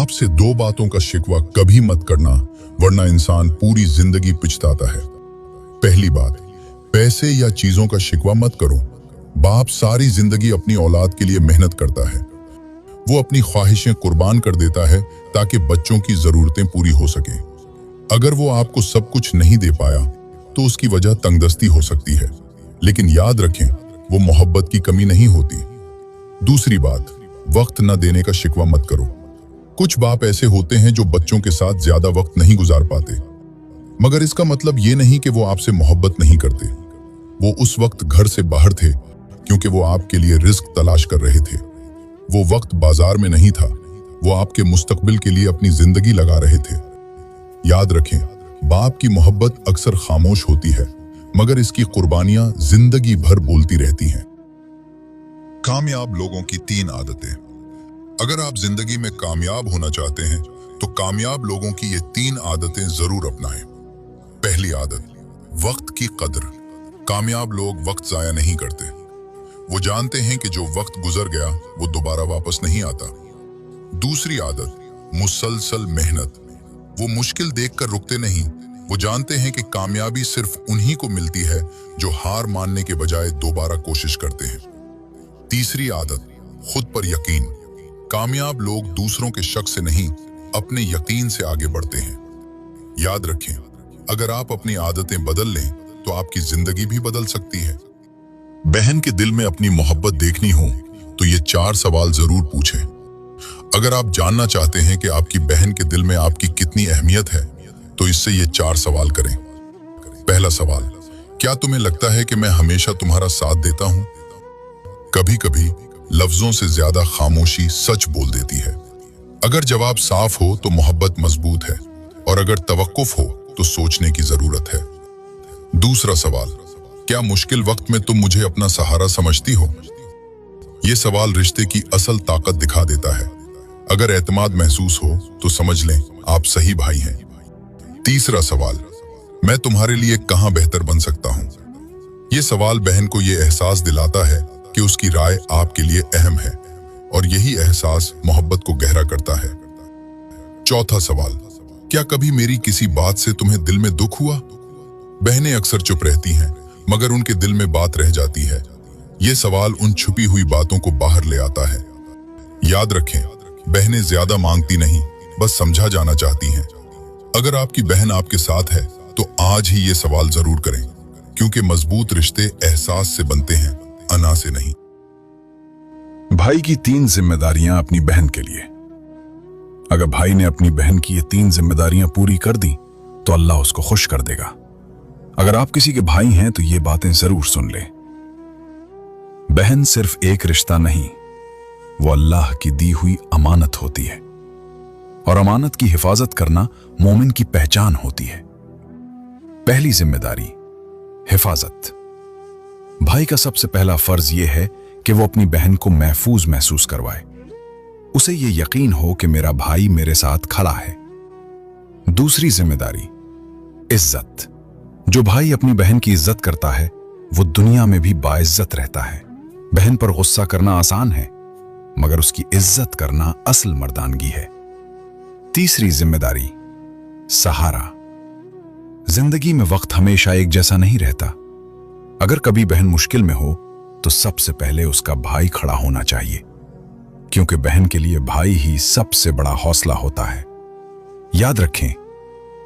बाप से दो बातों का शिकवा कभी मत करना, वरना इंसान पूरी जिंदगी पिछताता है। पहली बात, पैसे या चीजों का शिकवा मत करो। बाप सारी जिंदगी अपनी औलाद के लिए मेहनत करता है। वो अपनी ख्वाहिशें कुर्बान कर देता है ताकि बच्चों की जरूरतें पूरी हो सके। अगर वो आपको सब कुछ नहीं दे पाया तो उसकी वजह तंगदस्ती हो सकती है, लेकिन याद रखें वो मोहब्बत की कमी नहीं होती। दूसरी बात, वक्त न देने का शिकवा मत करो। कुछ बाप ऐसे होते हैं जो बच्चों के साथ ज्यादा वक्त नहीं गुजार पाते, मगर इसका मतलब ये नहीं कि वो आपसे मोहब्बत नहीं करते। वो उस वक्त घर से बाहर थे क्योंकि वो आपके लिए रिस्क तलाश कर रहे थे। वो वक्त बाजार में नहीं था, वो आपके मुस्तकबिल के लिए अपनी जिंदगी लगा रहे थे। याद रखें, बाप की मोहब्बत अक्सर खामोश होती है, मगर इसकी कुर्बानियां जिंदगी भर बोलती रहती हैं। कामयाब लोगों की 3 आदतें। अगर आप जिंदगी में कामयाब होना चाहते हैं तो कामयाब लोगों की ये 3 आदतें जरूर अपनाएं। पहली आदत, वक्त की कदर। कामयाब लोग वक्त जाया नहीं करते। वो जानते हैं कि जो वक्त गुजर गया वो दोबारा वापस नहीं आता। दूसरी आदत, मुसलसल मेहनत। वो मुश्किल देखकर रुकते नहीं। वो जानते हैं कि कामयाबी सिर्फ उन्हीं को मिलती है जो हार मानने के बजाय दोबारा कोशिश करते हैं। तीसरी आदत, खुद पर यकीन। कामयाब लोग दूसरों के शक से नहीं, अपने यकीन से आगे बढ़ते हैं। याद रखें, अगर आप अपनी आदतें बदल लें तो आपकी जिंदगी भी बदल सकती है। बहन के दिल में अपनी मोहब्बत देखनी हो तो ये 4 सवाल जरूर पूछें। अगर आप जानना चाहते हैं कि आपकी बहन के दिल में आपकी कितनी अहमियत है तो इससे ये 4 सवाल करें। पहला सवाल, क्या तुम्हें लगता है कि मैं हमेशा तुम्हारा साथ देता हूं? कभी कभी लफ्जों से ज्यादा खामोशी सच बोल देती है। अगर जवाब साफ हो तो मोहब्बत मजबूत है, और अगर तवक्कुफ हो तो सोचने की जरूरत है। दूसरा सवाल, क्या मुश्किल वक्त में तुम मुझे अपना सहारा समझती हो? यह सवाल रिश्ते की असल ताकत दिखा देता है। अगर एतमाद महसूस हो तो समझ लें आप सही भाई हैं। तीसरा सवाल, मैं तुम्हारे लिए कहां बेहतर बन सकता हूं? यह सवाल बहन को यह एहसास दिलाता है कि उसकी राय आपके लिए अहम है, और यही एहसास मोहब्बत को गहरा करता है। चौथा सवाल, क्या कभी मेरी किसी बात से तुम्हें दिल में दुख हुआ? बहनें अक्सर चुप रहती हैं, मगर उनके दिल में बात रह जाती है। ये सवाल उन छुपी हुई बातों को बाहर ले आता है। याद रखें, बहनें ज्यादा मांगती नहीं, बस समझा जाना चाहती हैं। अगर आपकी बहन आपके साथ है तो आज ही ये सवाल जरूर करें, क्योंकि मजबूत रिश्ते एहसास से बनते हैं, अना से नहीं। भाई की 3 जिम्मेदारियां अपनी बहन के लिए। अगर भाई ने अपनी बहन की ये 3 जिम्मेदारियां पूरी कर दी तो अल्लाह उसको खुश कर देगा। अगर आप किसी के भाई हैं तो ये बातें जरूर सुन लें। बहन सिर्फ एक रिश्ता नहीं, वो अल्लाह की दी हुई अमानत होती है, और अमानत की हिफाजत करना मोमिन की पहचान होती है। पहली जिम्मेदारी, हिफाजत। भाई का सबसे पहला फर्ज यह है कि वो अपनी बहन को महफूज महसूस करवाए। उसे ये यकीन हो कि मेरा भाई मेरे साथ खड़ा है। दूसरी जिम्मेदारी, इज्जत। जो भाई अपनी बहन की इज्जत करता है वो दुनिया में भी बाइज्जत रहता है। बहन पर गुस्सा करना आसान है, मगर उसकी इज्जत करना असल मर्दानगी है। तीसरी जिम्मेदारी, सहारा। जिंदगी में वक्त हमेशा एक जैसा नहीं रहता। अगर कभी बहन मुश्किल में हो तो सबसे पहले उसका भाई खड़ा होना चाहिए, क्योंकि बहन के लिए भाई ही सबसे बड़ा हौसला होता है। याद रखें,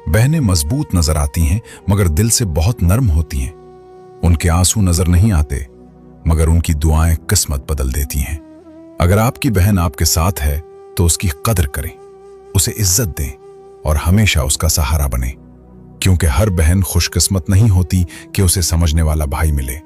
बहनें मजबूत नजर आती हैं मगर दिल से बहुत नरम होती हैं। उनके आंसू नजर नहीं आते, मगर उनकी दुआएं किस्मत बदल देती हैं। अगर आपकी बहन आपके साथ है तो उसकी कदर करें, उसे इज्जत दें और हमेशा उसका सहारा बने, क्योंकि हर बहन खुशकिस्मत नहीं होती कि उसे समझने वाला भाई मिले।